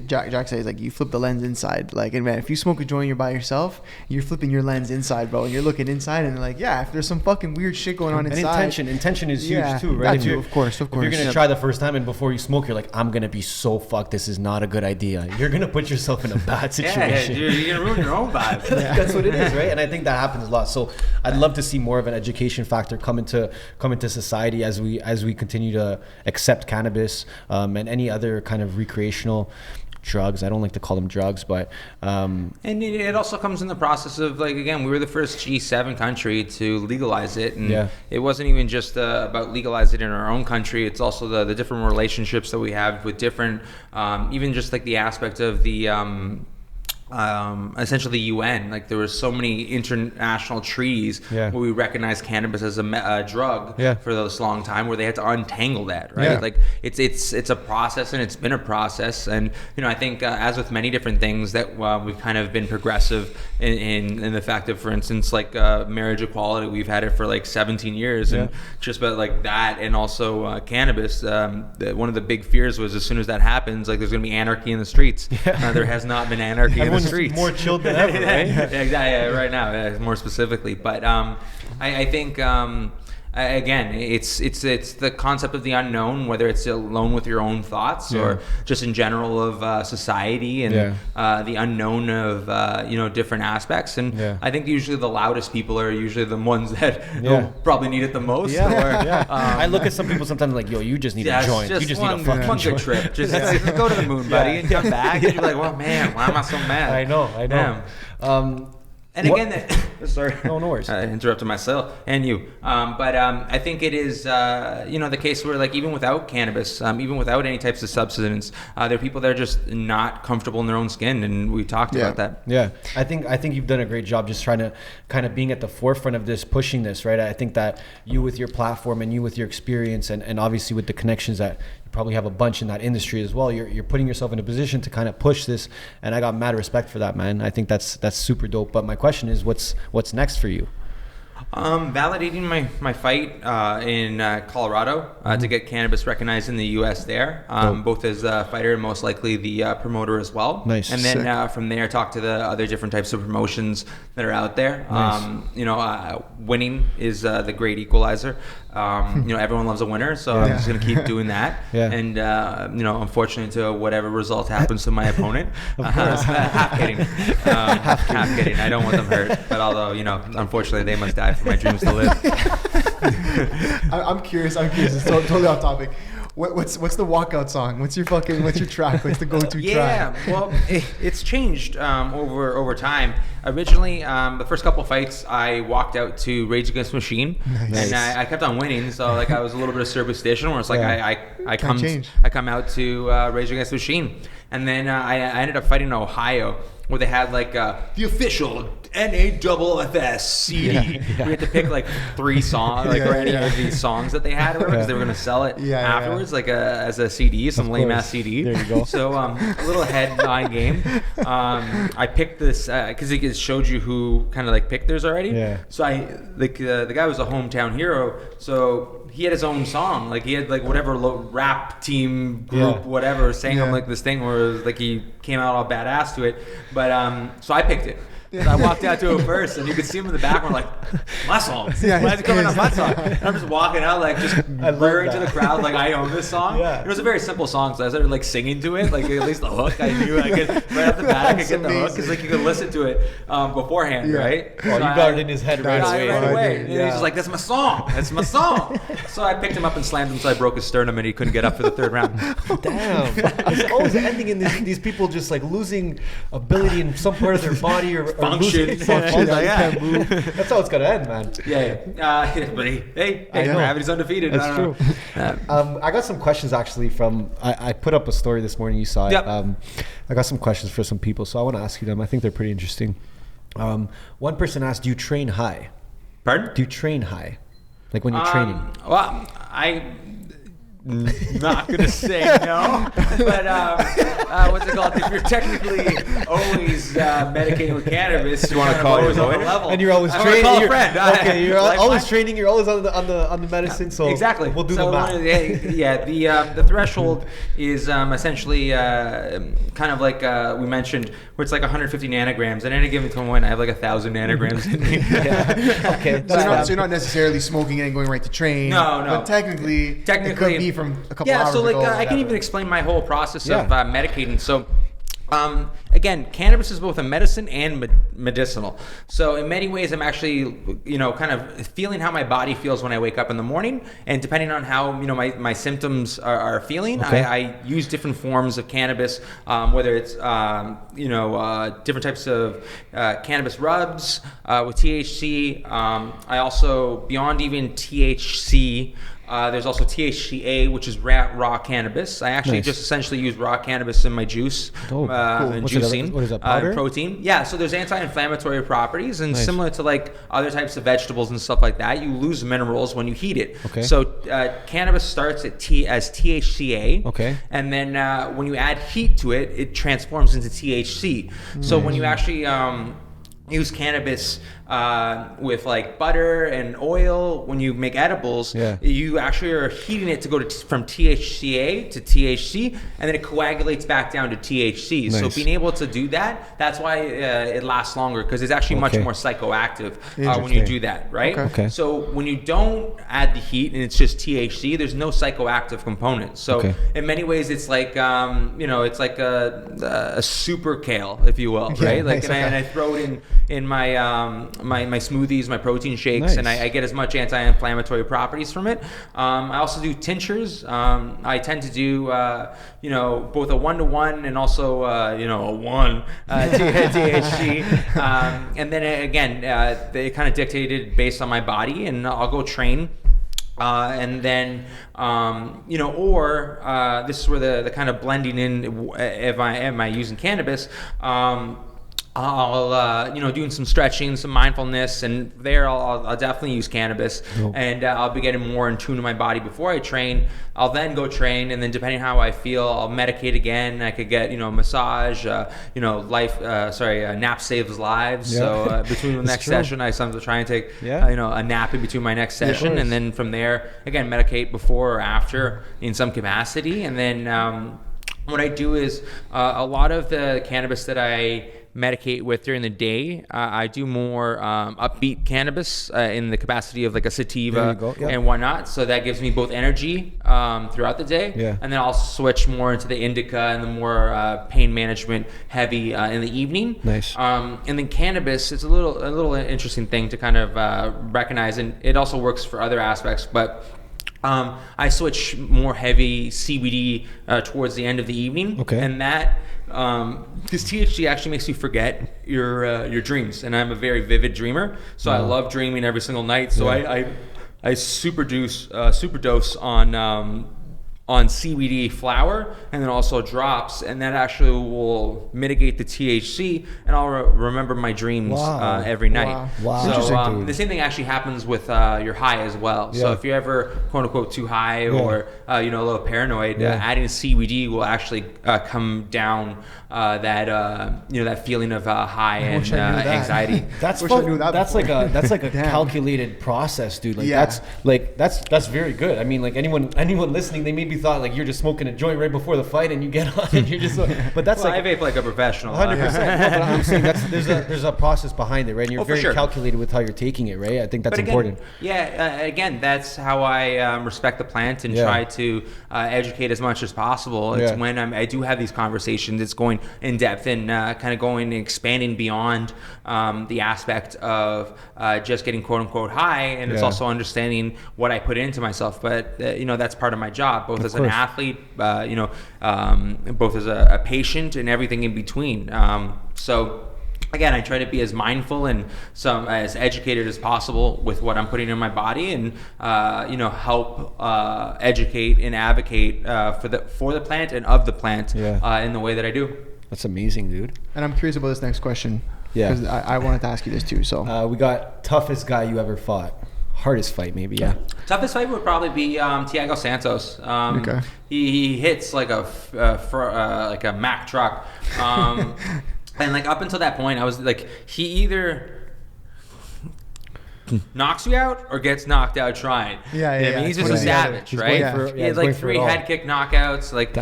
Jack says, like you flip the lens inside. Like, and man, if you smoke a joint, you're by yourself, you're flipping your lens inside, bro, and you're looking inside, and like, if there's some fucking weird shit going on inside. And intention is huge too, right? Of course. If you're gonna try the first time and before you smoke, you're like, I'm gonna be so fucked. This is not a good idea. You're gonna put yourself in a bad situation. You're gonna ruin your own vibe. That's what it is, right? And I think that happens a lot. So I'd love to see more of an education factor come into society as we continue to accept cannabis and any other kind of recreational drugs. I don't like to call them drugs, but and it also comes in the process of, like, again, we were the first G7 country to legalize it, and it wasn't even just about legalize it in our own country. It's also the different relationships that we have with different even just like the aspect of the essentially the UN. Like, there were so many international treaties where we recognized cannabis as a drug for this long time, where they had to untangle that, right? Like, it's a process, and it's been a process. And I think as with many different things that we've kind of been progressive in the fact of, for instance, like marriage equality, we've had it for like 17 years, and just about like that, and also cannabis. One of the big fears was, as soon as that happens, like, there's going to be anarchy in the streets. There has not been anarchy in the streets. More chilled than ever, right? Exactly, right now, more specifically. But I think again, it's the concept of the unknown, whether it's alone with your own thoughts or just in general of society and the unknown of different aspects. And I think usually the loudest people are usually the ones that probably need it the most. I look at some people sometimes like, yo, you just need a joint. You just need a fucking one joint. good trip. Just go to the moon, buddy, and come back. And you're like, well, man, why am I so mad? I know. And again, sorry, No worries. I interrupted myself and you. But I think it is, the case where like even without cannabis, even without any types of substance, there are people that are just not comfortable in their own skin, and we talked about that. Yeah, I think you've done a great job just trying to kind of being at the forefront of this, pushing this, right? I think that you with your platform and you with your experience and obviously with the connections that you probably have a bunch in that industry as well, you're putting yourself in a position to kind of push this, and I got mad respect for that, man. I think that's super dope. But my question is, what's next for you? Validating my fight in Colorado to get cannabis recognized in the U.S. there, both as a fighter and most likely the promoter as well. Nice. And then from there, talk to the other different types of promotions that are out there. Nice. Winning is the great equalizer. Everyone loves a winner, so I'm just going to keep doing that. Yeah. And, unfortunately, to whatever result happens to my opponent. Half kidding. Half kidding. I don't want them hurt. But although, unfortunately, they must die for my dreams to live. I'm curious. It's totally off topic. What's the walkout song? What's your track? What's the go-to track? Yeah, well, it's changed over time. Originally, the first couple fights, I walked out to Rage Against the Machine, and I kept on winning. So like I was a little bit of superstition, where it's like I come out to Rage Against the Machine, and then I ended up fighting in Ohio, where they had like the official NAFS CD. We had to pick like 3 songs, any of these songs that they had, because they were going to sell it afterwards, like as a CD, some lame ass CD. There you go. So a little head-eye game. I picked this because it showed you who kind of like picked theirs already. Yeah. So the guy was a hometown hero, so he had his own song. Like he had like whatever rap team group, whatever, sang him like this thing where it was like he came out all badass to it. But so I picked it. So I walked out to it first, and you could see him in the background like, my song. Why is it coming on my song? And I'm just walking out like just blaring to the crowd like I own this song. Yeah. It was a very simple song, so I started like singing to it, like at least the hook. I knew I could right off the bat I could get the hook, because like you could listen to it beforehand, right? Oh, you got it in his head right away. Right away. And he's just like, that's my song. That's my song. So I picked him up and slammed him so I broke his sternum, and he couldn't get up for the 3rd round. Damn. It's always ending in these people just like losing ability in some part of their body or function. Can't move. That's how it's gonna end, man. But hey, gravity's undefeated. That's true. I got some questions actually from. I put up a story this morning. You saw it. Yep. I got some questions for some people, so I want to ask you them. I think they're pretty interesting. One person asked, "Do you train high?" Pardon? Do you train high? Like when you're training? Well, not gonna say no, but what's it called? If you're technically always medicating with cannabis, you want to call your lawyer? Level. And you're always I training. call a friend. Okay, you're always training. You're always on the medicine. So exactly. We'll do the math. The threshold is essentially kind of like we mentioned, where it's like 150 nanograms. At any given point, I have like 1,000 nanograms in me. Okay. So you're not necessarily smoking it and going right to train. No. But technically, it could be from a couple hours so like ago. I can even explain my whole process of medicating. So again, cannabis is both a medicine and medicinal. So in many ways, I'm actually, kind of feeling how my body feels when I wake up in the morning, and depending on how my symptoms are feeling, I use different forms of cannabis, whether it's different types of cannabis rubs with THC. I also, beyond even THC. There's also THCA, which is raw cannabis. I actually just essentially use raw cannabis in my juice and juicing. What is that, powder? Protein. Yeah, so there's anti-inflammatory properties, and similar to like other types of vegetables and stuff like that, you lose minerals when you heat it. Okay. So cannabis starts as THCA. Okay. And then when you add heat to it, it transforms into THC. So when you actually use cannabis with like butter and oil, when you make edibles, you actually are heating it to go from THCA to THC, and then it coagulates back down to THC. So being able to do that, that's why it lasts longer, because it's actually much more psychoactive when you do that, right? Okay. So when you don't add the heat and it's just THC, there's no psychoactive component. So in many ways, it's like it's like a super kale, if you will, right? And I throw it in my my smoothies, my protein shakes, Nice. and I get as much anti-inflammatory properties from it. I also do tinctures. I tend to do both a 1-to-1 and also a 1 THC. And then again, they kind of dictated based on my body, and I'll go train. And then, this is where the kind of blending in, am I using cannabis, I'll doing some stretching, some mindfulness, and there I'll definitely use cannabis. And I'll be getting more in tune to my body before I train. I'll then go train, and then depending how I feel, I'll medicate again. I could get massage, nap saves lives. Yeah. So between the next session, I sometimes try and take a nap in between my next session, and then from there again medicate before or after in some capacity. And then what I do is a lot of the cannabis that I medicate with during the day, I do more upbeat cannabis in the capacity of like a sativa and whatnot. So that gives me both energy throughout the day, and then I'll switch more into the indica and the more pain management heavy in the evening. Nice. And then cannabis, it's a little interesting thing to kind of recognize, and it also works for other aspects, but I switch more heavy CBD towards the end of the evening, and that because THC actually makes you forget your dreams, and I'm a very vivid dreamer, so I love dreaming every single night. So I superdose on CBD flower, and then also drops, and that actually will mitigate the THC, and I'll remember my dreams every night. Wow. So the same thing actually happens with your high as well. So if you're ever quote unquote too high or a little paranoid, adding CBD will actually come down that feeling of high and anxiety. That's like a calculated process, dude. That's very good. I mean, like anyone listening, they maybe thought like you're just smoking a joint right before the fight and you get on and you're just but that's I vape like a professional. 100%. No, but I'm saying there's a process behind it, right? And you're very calculated with how you're taking it, right? I think that's important. Again, that's how I respect the plant and try to educate as much as possible. It's when I do have these conversations, it's going in depth and kind of going and expanding beyond the aspect of just getting quote unquote high, and it's also understanding what I put into myself. But that's part of my job, both as an athlete, both as a patient, and everything in between. So again, I try to be as mindful and as educated as possible with what I'm putting in my body, and help educate and advocate for the plant and of the plant in the way that I do. That's amazing, dude. And I'm curious about this next question. Yeah. Because I wanted to ask you this too. So we got toughest guy you ever fought. Hardest fight, maybe. Yeah. Toughest fight would probably be Thiago Santos. He hits like a Mack truck, and like up until that point, I was like, he either knocks you out or gets knocked out trying. I mean, he's just a savage, right? He had like 3 head kick knockouts. Like,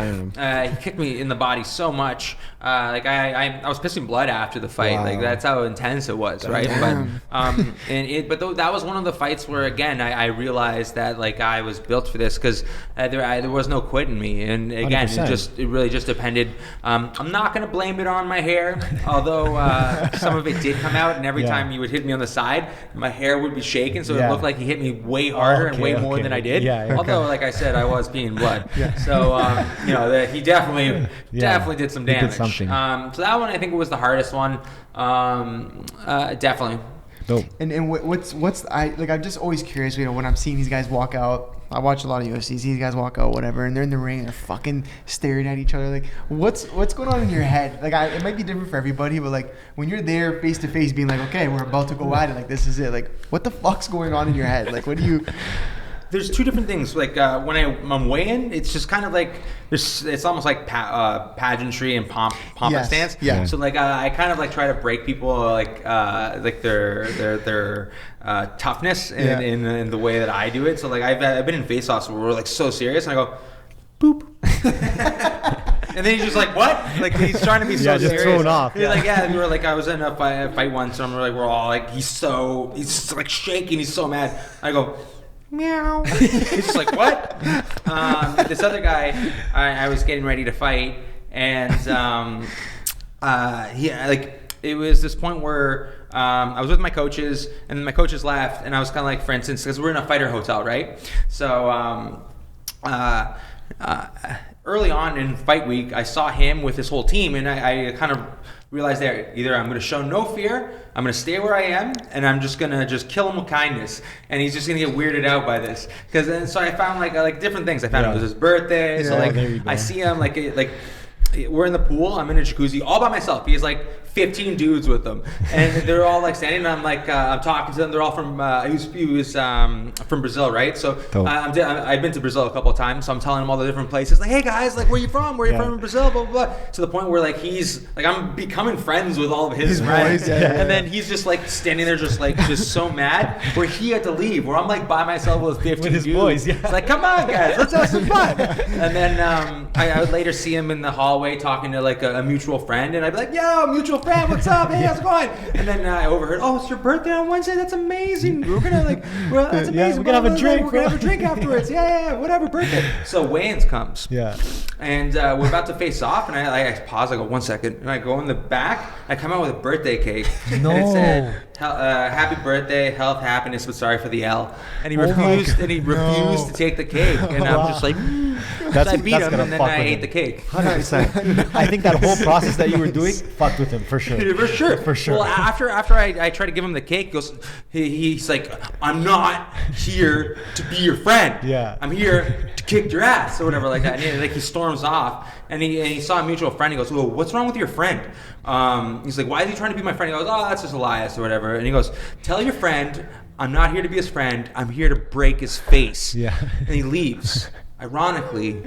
he kicked me in the body so much. I was pissing blood after the fight. Like, that's how intense it was, right? But that was one of the fights where again I realized that like I was built for this, because there was no quitting me. And again, 100%. It really just depended. I'm not gonna blame it on my hair, although some of it did come out, and every time you would hit me on the side, my hair would be shaking, so it looked like he hit me way harder and way more than I did. Although, like I said, I was peeing blood. So he definitely did some damage. So that one I think was the hardest one. Definitely. Dope. And I'm just always curious, when I'm seeing these guys walk out. I watch a lot of UFC, see these guys walk out, whatever, and they're in the ring, they're fucking staring at each other. Like, what's going on in your head? Like, it might be different for everybody, but like when you're there face to face, being like, okay, we're about to go at it, like this is it. Like, what the fuck's going on in your head? Like, what do you? There's 2 different things. Like when I'm weighing, it's just kind of like it's almost like pageantry and pomp and stance. Yeah. So like I kind of like try to break people like their toughness in the way that I do it. So like I've been in face-offs where we're like so serious, and I go, boop. And then he's just like, what? Like, he's trying to be so just serious. thrown off. He's like, we were like, I was in a fight once, and we're all like, he's like shaking, he's so mad. I go, meow. He's just like, what? This other guy, I was getting ready to fight, and it was this point where I was with my coaches, and then my coaches left, and I was kind of like, for instance, because we're in a fighter hotel, right? So early on in fight week, I saw him with his whole team, and I kind of realized that either I'm going to show no fear, I'm going to stay where I am, and I'm just going to just kill him with kindness, and he's just going to get weirded out by this. So I found like different things. I found it was his birthday, so like I see him like we're in the pool, I'm in a jacuzzi all by myself. He has like 15 dudes with him, and they're all like standing. And I'm like, I'm talking to them. They're all from he was from Brazil, right? So I've been to Brazil a couple of times, so I'm telling him all the different places. Like, hey guys, like, where you from? Where you from in Brazil? Blah blah blah. To the point where like he's like, I'm becoming friends with all of his friends, and then he's just like standing there, just so mad. Where he had to leave. Where I'm like by myself with 15 with his dudes. boys. Yeah. It's like, come on guys, let's have some fun. And then I would later see him in the hallway talking to like a mutual friend, and I'd be like, yo, mutual friend, what's up? Hey, how's it going? And then I overheard, oh, it's your birthday on Wednesday? That's amazing. We're gonna that's amazing. We're gonna have a drink. We're gonna have a drink afterwards. Yeah, whatever, birthday. So Wayne's comes. Yeah. And we're about to face off, and I pause. I go, 1 second, and I go in the back. I come out with a birthday cake, No. and it said, "Happy birthday, health, happiness, but sorry for the L." And he refused. And he refused to take the cake, and I'm just like, so I beat him, and then I ate the cake. 100%. I think that whole process that you were doing fucked with him for sure. For sure. Well, after I try to give him the cake, he's like, I'm not here to be your friend. Yeah. I'm here to kick your ass or whatever like that. And he storms off, and he saw a mutual friend. He goes, well, what's wrong with your friend? He's like, why is he trying to be my friend? He goes, oh, that's just Elias or whatever. And he goes, tell your friend I'm not here to be his friend. I'm here to break his face. Yeah. And he leaves. Ironically,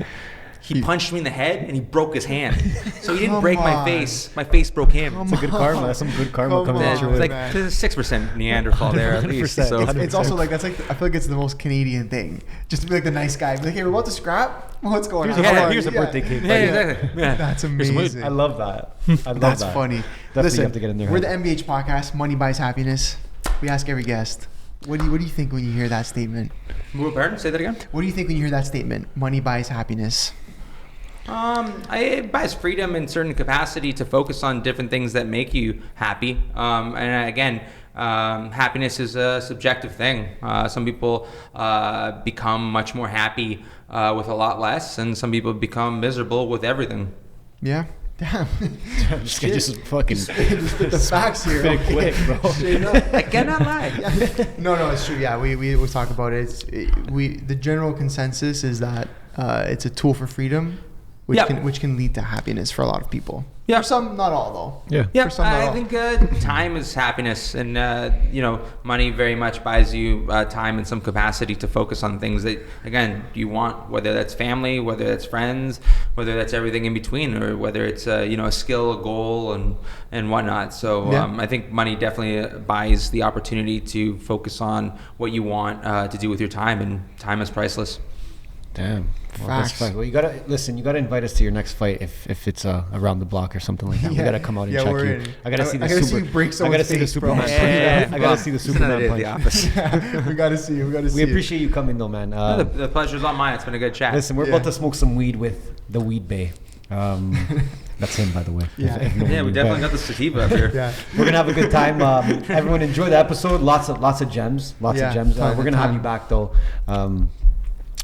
he punched me in the head and he broke his hand. So he didn't break my face. My face broke him. It's a good karma. That's some good karma coming at your It's way. like there's a 6% Neanderthal there at least. 100%. So It's also like, that's like, I feel like it's the most Canadian thing. Just to be like the nice guy. Be like, hey, we're about to scrap. What's going on? Here's a birthday cake. yeah, exactly. Yeah. That's amazing. I love that. I love That's that. funny. Definitely Listen, have to get in there. we're the MBH podcast. Money buys happiness. We ask every guest, what do you think when you hear that statement? Pardon? Say that again. What do you think when you hear that statement? Money buys happiness. It buys freedom in certain capacity to focus on different things that make you happy. And again, happiness is a subjective thing. Some people become much more happy with a lot less, and some people become miserable with everything. Yeah. Damn. just fucking just spit the facts here. spit it quick, bro. I cannot lie. No, it's true. Yeah, we talk about it. The general consensus is that it's a tool for freedom, which can lead to happiness for a lot of people. Yeah. For some, not all though. Yeah. Yeah, For some, not I all. think time is happiness, and money very much buys you time in some capacity to focus on things that, again, you want, whether that's family, whether that's friends, whether that's everything in between, or whether it's a skill, a goal, and whatnot. So I think money definitely buys the opportunity to focus on what you want to do with your time, and time is priceless. Damn. Well, that's Facts. fine. Well, you gotta invite us to your next fight if it's around the block or something like that. We gotta come out and check we're you. in. I gotta see the I gotta super. see you break I someone's gotta see the face, bro. Superman. Yeah. punch. I gotta see the It's another Superman day at punch. the office. We gotta see you. We appreciate you coming though, man. The pleasure's all mine. It's been a good chat. Listen, we're Yeah. about to smoke some weed with the Weed Bay. That's him, by the way. Yeah. If no one Yeah, we knew. definitely But got the sativa up here. Yeah. We're gonna have a good time. Everyone enjoy the episode. Lots of gems. Lots of gems. ton We're of gonna have time. you back though.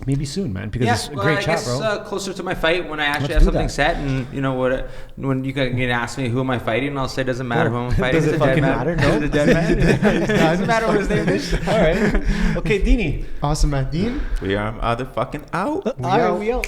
Maybe soon, man, because it's a great I chat, guess, bro. Closer to my fight, when I actually Let's have do something that. set, and when you can ask me who am I fighting, and I'll say it doesn't matter who I'm fighting. Does it It's a dead fucking man. matter? No? It's a dead man. It doesn't matter what his name is. All right. Okay, Dini. Awesome, man. Dean? We are motherfucking out. All right, we out.